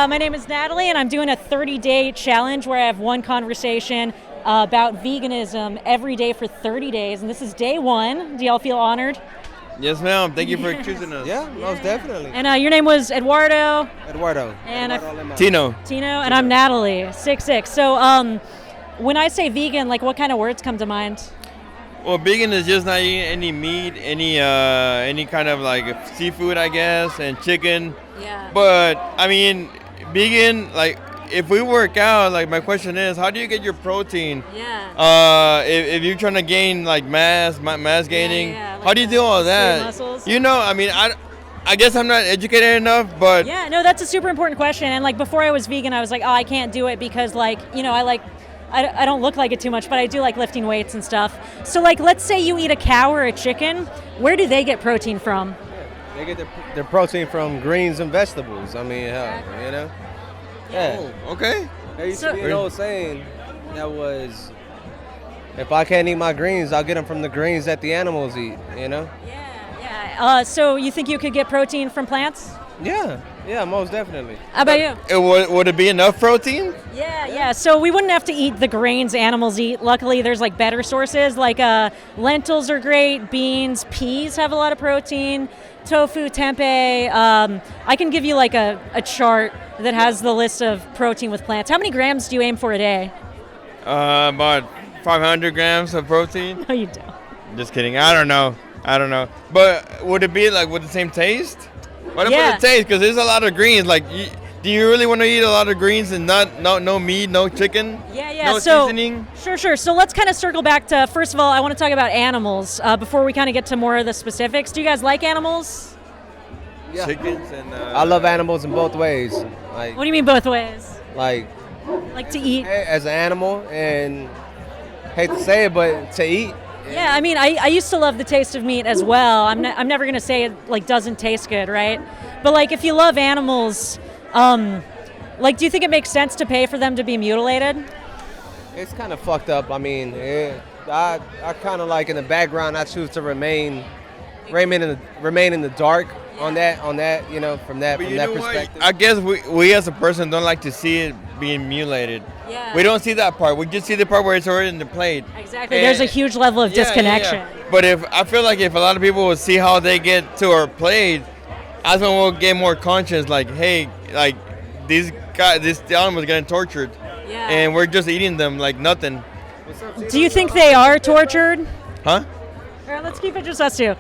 My name is Natalie, and I'm doing a 30-day challenge where I have one conversation about veganism every day for 30 days, and this is day one. Do y'all feel honored? Yes, ma'am. Thank you for choosing us. Yeah, most definitely. And your name was Eduardo? Eduardo. And Tino. And I'm Natalie, 6'6". So when I say vegan, like what kind of words come to mind? Well, vegan is just not eating any meat, any kind of like seafood, I guess, and chicken. Yeah. But I mean, vegan, like if we work out, like my question is, how do you get your protein? Yeah. If you're trying to gain like mass gaining, like how do you do all that? muscles. You know, I mean, I guess I'm not educated enough, but Yeah, no, that's a super important question. And like before I was vegan, I was like, oh, I can't do it because like, you know, I don't look like it too much, but I do like lifting weights and stuff. So like, let's say you eat a cow or a chicken, where do they get protein from? They get their protein from greens and vegetables. I mean, hell, you know? Yeah. Oh, okay. There used to be an old saying that was, if I can't eat my greens, I'll get them from the greens that the animals eat, you know? Yeah. So you think you could get protein from plants? Yeah, most definitely. How about you? Would it be enough protein? Yeah. So we wouldn't have to eat the grains animals eat. Luckily, there's like better sources. Like lentils are great. Beans, peas have a lot of protein. Tofu, tempeh. I can give you like a chart that has the list of protein with plants. How many grams do you aim for a day? About 500 grams of protein. No, you don't. Just kidding. I don't know. But would it be like with the same taste? What about the taste? Because there's a lot of greens. Like, do you really want to eat a lot of greens and no meat, no chicken? Yeah. No so, seasoning? Sure. So let's kind of circle back to, first of all, I want to talk about animals before we kind of get to more of the specifics. Do you guys like animals? Yeah. Chickens and... I love animals in both ways. Like, What do you mean both ways? Like to eat? As an animal, and hate to say it, but to eat. Yeah, I mean, I used to love the taste of meat as well. I'm never gonna say it like doesn't taste good, right? But like, if you love animals, like, do you think it makes sense to pay for them to be mutilated? It's kind of fucked up. I mean, I kind of like in the background. I choose to remain in the dark on that. You know, from that perspective. I guess we as a person don't like to see it being mutilated. Yeah. We don't see that part. We just see the part where it's already in the plate. Exactly. There's a huge level of disconnection. Yeah. But I feel like if a lot of people would see how they get to our plate, that's when we'll get more conscious. Like, hey, like this animal's getting tortured, and we're just eating them like nothing. Do you think they are tortured? Huh? All right, let's keep it just us two.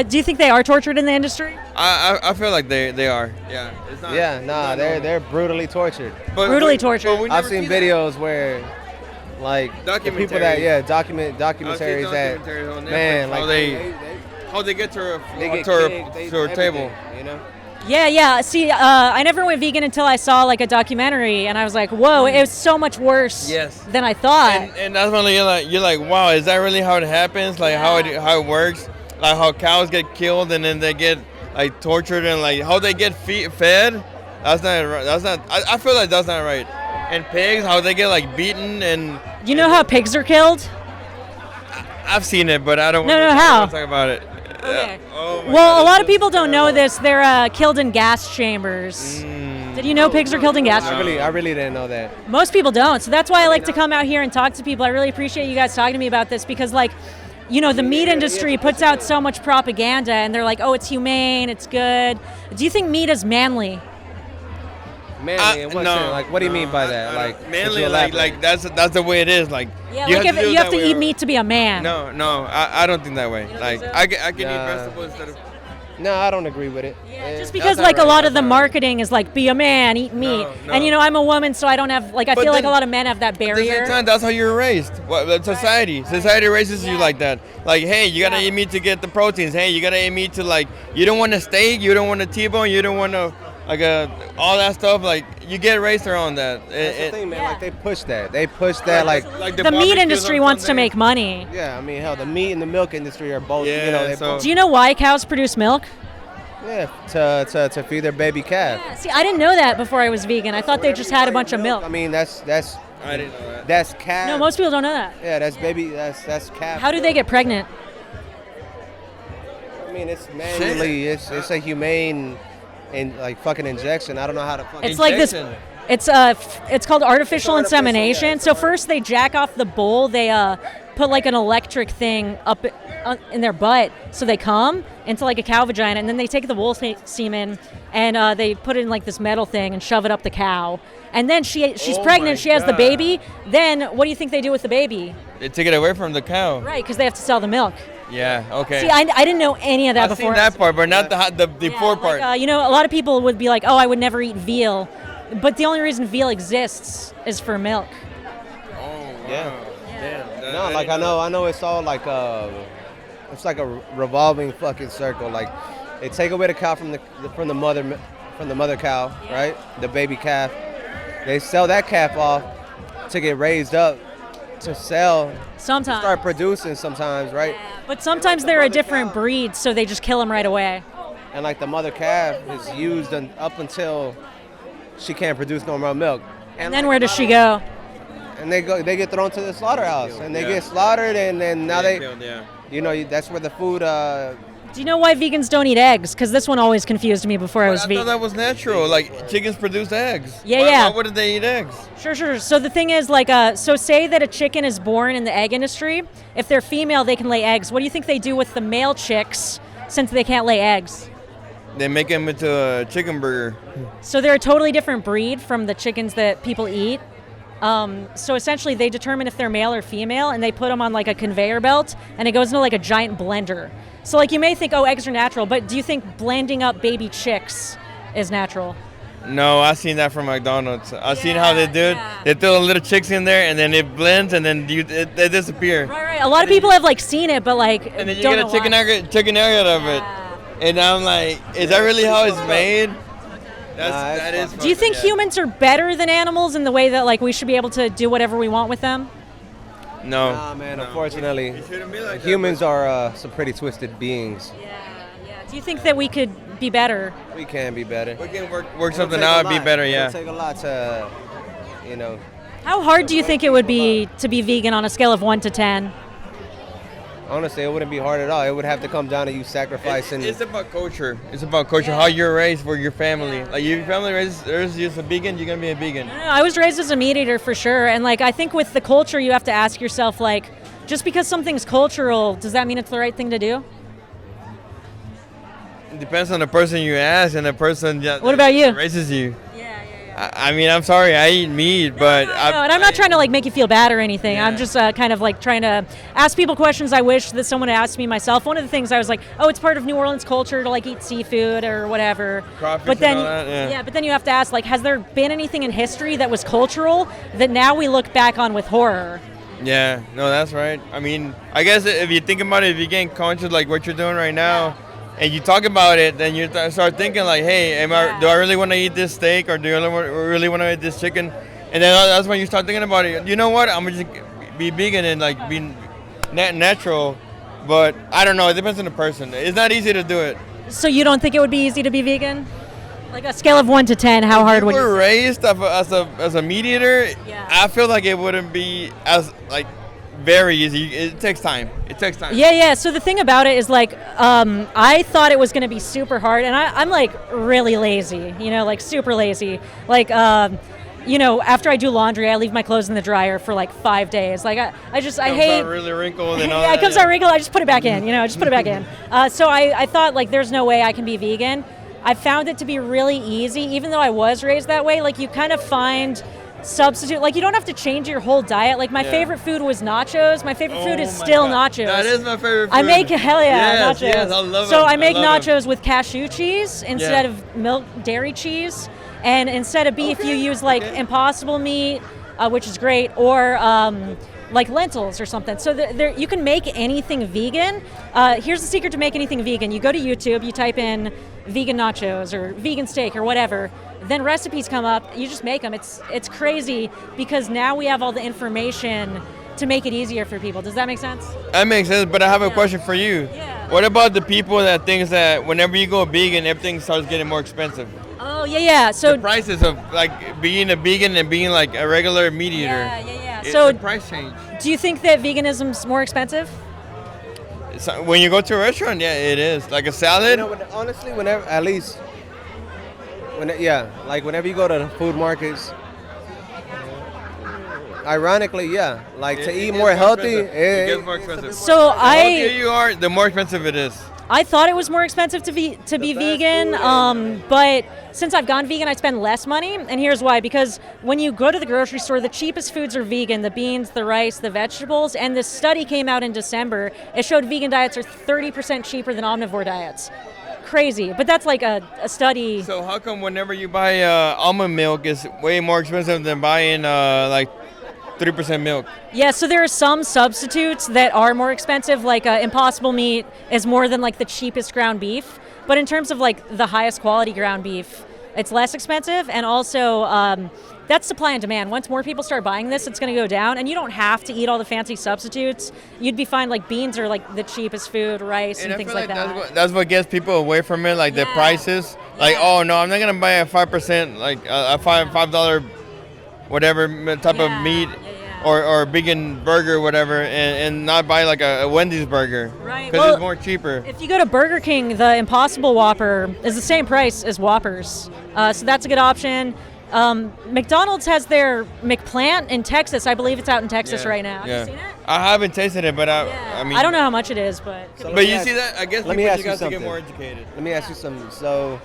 Do you think they are tortured in the industry? I feel like they are. Yeah. It's not, They're brutally tortured. Brutally tortured. I've seen videos where, like, the people that documentaries that man, like how they get to our table, you know. Yeah. See, I never went vegan until I saw like a documentary, and I was like, whoa, it was so much worse than I thought. And that's when you're like, wow, is that really how it happens? Like how it works? Like how cows get killed and then they get like tortured and like how they get fed? That's not right. I feel like that's not right. And pigs, how they get like beaten and. You know how pigs are killed? I've seen it, but I don't. No, how? Want to talk about it. Okay. Well, a lot of people don't know this. They're killed in gas chambers. Did you know pigs are killed in gas chambers? I really didn't know that. Most people don't. So that's why I like to come out here and talk to people. I really appreciate you guys talking to me about this because, like, you know, the meat industry puts out so much propaganda and they're like, oh, it's humane, it's good. Do you think meat is manly? Manly? In what sense? Like, what do you mean by that? Like, manly, like that's the way it is. Like, yeah, you have to eat meat to be a man. No, I don't think that way. Like, so? I can eat vegetables instead of. No, I don't agree with it. Yeah, just because like a lot of the marketing is like, be a man, eat meat. No. And you know, I'm a woman, so I don't have like, I feel like a lot of men have that barrier. At the same time, that's how you're raised. Society raises you like that. Like, hey, you gotta eat meat to get the proteins. Hey, you gotta eat meat to like, you don't want a steak, you don't want a T-bone, you don't want a all that stuff. Like, you get raised around that. That's the thing, man. Like, they push that. Like the meat industry wants to make money. Yeah, I mean, hell, the meat and the milk industry are both. Yeah, you know, do you know why cows produce milk? Yeah, to feed their baby calf. Yeah, see, I didn't know that before I was vegan. I thought they just had a bunch of milk. I mean, that's. I didn't know that. That's calf. No, most people don't know that. Yeah, that's baby. That's calf. How do they get pregnant? I mean, it's manually. It's a humane and like fucking injection. I don't know how to fucking. It's like this. It's called artificial insemination. yeah. So first they jack off the bull. They put like an electric thing up in their butt, so they come into like a cow vagina, and then they take the bull semen and they put it in like this metal thing and shove it up the cow. And then she's pregnant. She has the baby. Then what do you think they do with the baby? They take it away from the cow. Right, because they have to sell the milk. Yeah. Okay. See, I didn't know any of that I've before. seen that part, but not the poor part. Like, a lot of people would be like, "Oh, I would never eat veal," but the only reason veal exists is for milk. Oh. Yeah. Damn. No, like I know it's all like it's like a revolving fucking circle. Like they take away the cow from the mother cow, right? The baby calf. They sell that calf off to get raised up to sell. Sometimes. Start producing sometimes, right? But sometimes they're a different breed, so they just kill them right away. And like the mother calf is used up until she can't produce no more milk. And then where does she go? And they get thrown to the slaughterhouse, and they get slaughtered, and then now killed, yeah. That's where the food. Do you know why vegans don't eat eggs? Because this one always confused me before I was I vegan. thought that was natural. Like chickens produce eggs. Yeah. Why wouldn't they eat eggs? Sure. So the thing is, like, so say that a chicken is born in the egg industry. If they're female, they can lay eggs. What do you think they do with the male chicks since they can't lay eggs? They make them into a chicken burger. So they're a totally different breed from the chickens that people eat. So essentially, they determine if they're male or female, and they put them on like a conveyor belt, and it goes into like a giant blender. So like you may think, oh, eggs are natural, but do you think blending up baby chicks is natural? No, I've seen that from McDonald's. I've seen how they do it. They throw little chicks in there, and then it blends, and then they disappear. Right. A lot of people have like seen it, but like And then you don't get a know chicken why. nugget of it. And I'm like, is that really how it's made? That is. Do you think humans are better than animals in the way that like we should be able to do whatever we want with them? No. Nah, man. Unfortunately, It shouldn't be like that, humans are some pretty twisted beings. Yeah. Do you think that we could be better? We can be better. We can work something out and be better, yeah. It'll take a lot to, How hard do you think it would be to be vegan on a scale of 1 to 10? Honestly, it wouldn't be hard at all. It would have to come down to you sacrificing. It's about culture. It's about culture. How you're raised for your family. Like your family raised just a vegan, you're gonna be a vegan. No, I was raised as a meat eater for sure, and like I think with the culture, you have to ask yourself like, just because something's cultural, does that mean it's the right thing to do? It depends on the person you ask and the person that What about you? raises you. I mean, I'm sorry, I eat meat, but No, and I'm not trying to like make you feel bad or anything. I'm just kind of like trying to ask people questions I wish that someone had asked me myself. One of the things I was like, oh, it's part of New Orleans culture to like eat seafood or whatever. Crawfish but then, and all that, yeah. but then you have to ask like, has there been anything in history that was cultural that now we look back on with horror? Yeah, no, that's right. I mean, I guess if you think about it, if you get conscious like what you're doing right now, and you talk about it, then you start thinking like, hey, do I really want to eat this steak or do I really want to eat this chicken? And then that's when you start thinking about it. You know what? I'm going to just be vegan and like be natural. But I don't know. It depends on the person. It's not easy to do it. So you don't think it would be easy to be vegan? Like a scale of 1 to 10, how hard would you? you? Were raised as a meat eater. Yeah. I feel like it wouldn't be as like very easy. It takes time. Yeah. So the thing about it is like, I thought it was going to be super hard, and I'm like really lazy, like super lazy. Like, after I do laundry, I leave my clothes in the dryer for like 5 days. Like I hate. Out really wrinkled and all yeah, that. it comes out wrinkled. I just put it back in. I just put it back in. So I thought like, there's no way I can be vegan. I found it to be really easy, even though I was raised that way. Like you kind of find substitute, like you don't have to change your whole diet. Like my favorite food was nachos. My favorite food is still nachos. That is my favorite food. I make nachos. Yes, I love so it. I make nachos with cashew cheese instead of milk dairy cheese, and instead of beef you use like Impossible meat, which is great, or like lentils or something. So you can make anything vegan. Here's the secret to make anything vegan. You go to YouTube, you type in vegan nachos or vegan steak or whatever, then recipes come up, you just make them. It's crazy because now we have all the information to make it easier for people. Does that make sense? That makes sense, but I have a question for you. Yeah. What about the people that thinks that whenever you go vegan, everything starts getting more expensive? Oh, yeah. So the prices of like being a vegan and being like a regular meat eater. Yeah. So the price change. Do you think that veganism's more expensive? So when you go to a restaurant, yeah, it is. Like a salad. Honestly, whenever, at least like whenever you go to the food markets, ironically, yeah, like to eat more healthy, it gets more expensive. So The healthier you are, the more expensive it is. I thought it was more expensive to be vegan, but since I've gone vegan, I spend less money, and here's why. Because when you go to the grocery store, the cheapest foods are vegan: the beans, the rice, the vegetables. And this study came out in December. It showed vegan diets are 30% cheaper than omnivore diets. Crazy, but that's like a study. So how come whenever you buy almond milk, it's way more expensive than buying like 3% milk? Yeah, so there are some substitutes that are more expensive, like Impossible Meat is more than like the cheapest ground beef. But in terms of like the highest quality ground beef, it's less expensive. And also, that's supply and demand. Once more people start buying this, it's going to go down. And you don't have to eat all the fancy substitutes. You'd be fine, like beans are like the cheapest food, rice and things like that. That's what gets people away from it, like the prices. Like, oh no, I'm not going to buy a 5%, like a $5 whatever type of meat or vegan burger or whatever, and not buy like a Wendy's burger. Right. Because it's more cheaper. If you go to Burger King, the Impossible Whopper is the same price as Whoppers. So that's a good option. McDonald's has their McPlant in Texas. I believe it's out in Texas right now. Have you seen it? I haven't tasted it, but I mean, I don't know how much it is, but. But you see that? I guess let people me ask just you got to get something. more educated. Let me ask you something. So,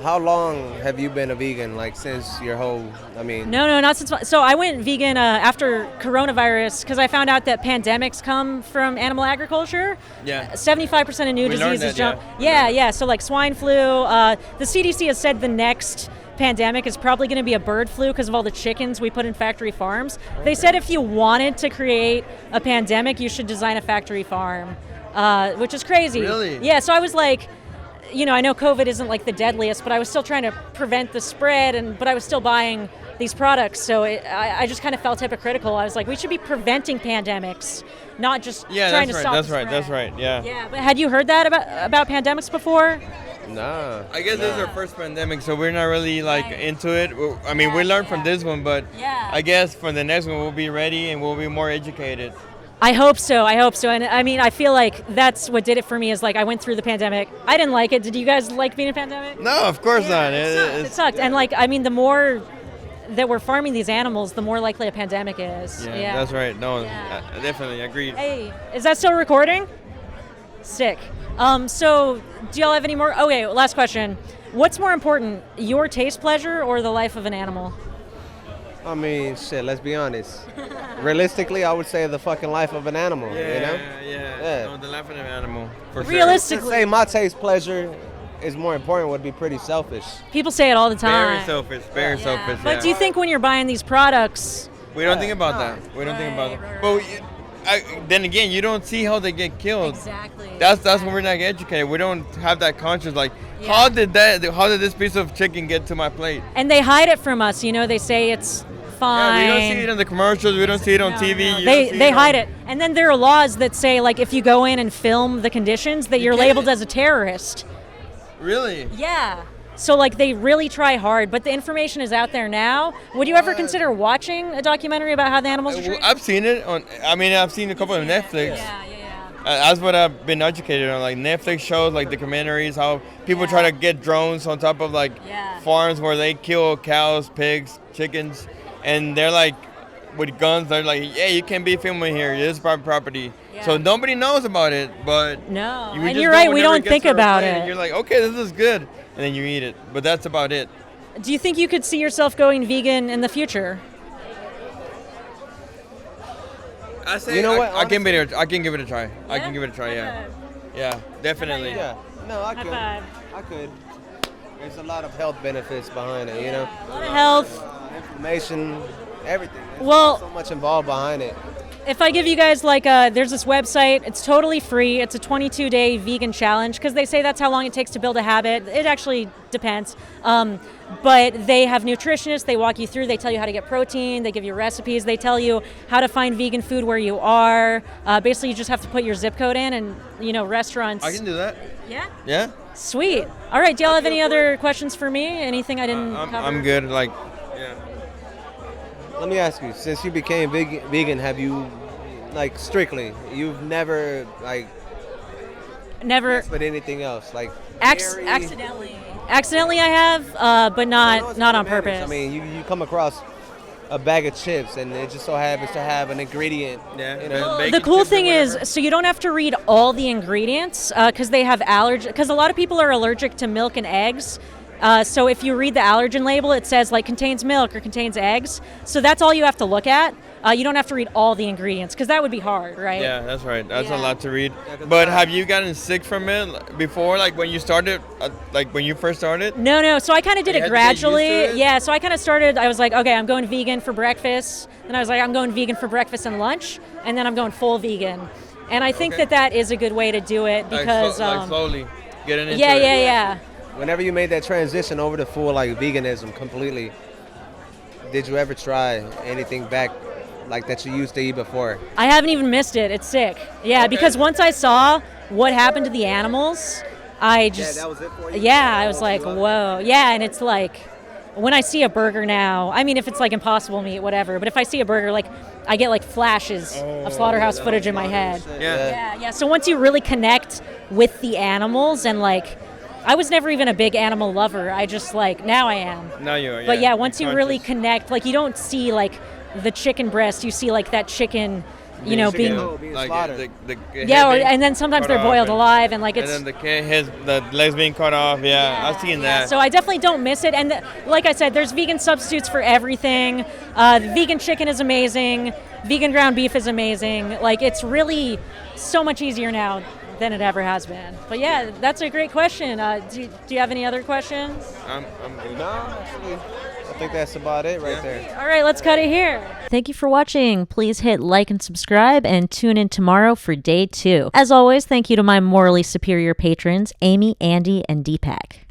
how long have you been a vegan? Like since your whole, I mean. No, not since. So I went vegan after coronavirus because I found out that pandemics come from animal agriculture. Yeah. 75% of new We learned diseases. that, Yeah. So like swine flu. The CDC has said the next pandemic is probably going to be a bird flu because of all the chickens we put in factory farms. Okay. They said if you wanted to create a pandemic, you should design a factory farm, which is crazy. Really? Yeah. So I was like. I know COVID isn't like the deadliest, but I was still trying to prevent the spread, but I was still buying these products. So I just kind of felt hypocritical. I was like, we should be preventing pandemics, not just trying to stop the spread. That's right. Yeah. Yeah, but had you heard that about pandemics before? Nah. I guess this is our first pandemic, so we're not really like into it. I mean, we learned from this one, but I guess for the next one we'll be ready and we'll be more educated. I hope so. And I mean, I feel like that's what did it for me is like I went through the pandemic. I didn't like it. Did you guys like being in a pandemic? No, of course not. It sucked. And like, I mean, the more that we're farming these animals, the more likely a pandemic is. Yeah. That's right. No, definitely agreed. Hey, is that still recording? Sick. So do y'all have any more? Okay, last question. What's more important, your taste pleasure or the life of an animal? I mean, shit, let's be honest. Realistically, I would say the fucking life of an animal, you know? Yeah. No, the life of an animal, for Realistically. To say my taste pleasure is more important would be pretty selfish. People say it all the time. Very selfish. But do you think when you're buying these products... We don't think about that. We don't think about that. But then again, you don't see how they get killed. Exactly. That's when we're not educated. We don't have that conscience. Like, how did this piece of chicken get to my plate? And they hide it from us. They say it's fine. Yeah, we don't see it in the commercials. We don't see it on TV. No. They hide it. And then there are laws that say, like, if you go in and film the conditions, that you're labeled as a terrorist. Really? Yeah. So, like, they really try hard, but the information is out there now. Would you ever consider watching a documentary about how the animals are treated? I've seen it I've seen a couple of Netflix. Yeah. That's what I've been educated on, like Netflix shows, like documentaries, how people try to get drones on top of like farms where they kill cows, pigs, chickens, and they're like with guns. They're like, yeah, you can't be filming here. This is private property. Yeah. So nobody knows about it, but no. And you're right. We don't think about it. And you're like, okay, this is good, and then you eat it, but that's about it. Do you think you could see yourself going vegan in the future? I say, what? I can give it a try. I can give it a try. Yeah, definitely. Yeah. No, I could. I could. There's a lot of health benefits behind it, A lot of health. Inflammation, everything. Well, so much involved behind it. If I give you guys there's this website, it's totally free. It's a 22-day vegan challenge because they say that's how long it takes to build a habit. It actually depends. But they have nutritionists. They walk you through. They tell you how to get protein. They give you recipes. They tell you how to find vegan food where you are. Basically, you just have to put your zip code in and, restaurants. I can do that. Yeah? Yeah. Sweet. All right. Do y'all have any other questions for me? Anything I didn't cover? I'm good. Let me ask you, since you became vegan, have you, strictly, you've never, Never. But anything else, like accidentally. Accidentally, I have, but not on purpose. I mean, you come across a bag of chips, and it just so happens to have an ingredient. Yeah. You know? The cool thing is, so you don't have to read all the ingredients because they have allergy. Because a lot of people are allergic to milk and eggs. So if you read the allergen label, it says like contains milk or contains eggs. So that's all you have to look at. You don't have to read all the ingredients because that would be hard, right? Yeah, that's right. That's a Yeah. lot to read. But have you gotten sick from it before, like when you started, like when you first started? No. So I kind of did You it had to get used to gradually. it? Yeah. So I kind of started. I was like, okay, I'm going vegan for breakfast. Then I was like, I'm going vegan for breakfast and lunch, and then I'm going full vegan. And I think Okay. that is a good way to do it because like slowly getting into yeah, it. yeah. Whenever you made that transition over to full like veganism completely, did you ever try anything back like that you used to eat before? I haven't even missed it. It's sick. Yeah, Okay. because once I saw what happened to the animals, I just that was it for you? yeah, I was like, whoa. Yeah, and it's like when I see a burger now, I mean, if it's like Impossible meat, whatever, but if I see a burger, like I get like flashes of slaughterhouse footage in my head. Yeah. Yeah. So once you really connect with the animals and like, I was never even a big animal lover. I just like, now I am. Now you are. But yeah, once you really conscious. connect, like you don't see like the chicken breast, you see like that chicken, you know, being being like slaughtered. the yeah, head being and then sometimes cut they're off boiled and- alive, and like it's. And then the legs being cut off. Yeah, I've seen that. So I definitely don't miss it, and like I said, there's vegan substitutes for everything. Vegan chicken is amazing. Vegan ground beef is amazing. Like it's really so much easier now than it ever has been. But yeah, that's a great question. Do you have any other questions? I'm No, actually, I think that's about it right there. All right, let's cut it here. Thank you for watching. Please hit like and subscribe and tune in tomorrow for day 2. As always, thank you to my morally superior patrons, Amy, Andy, and Deepak.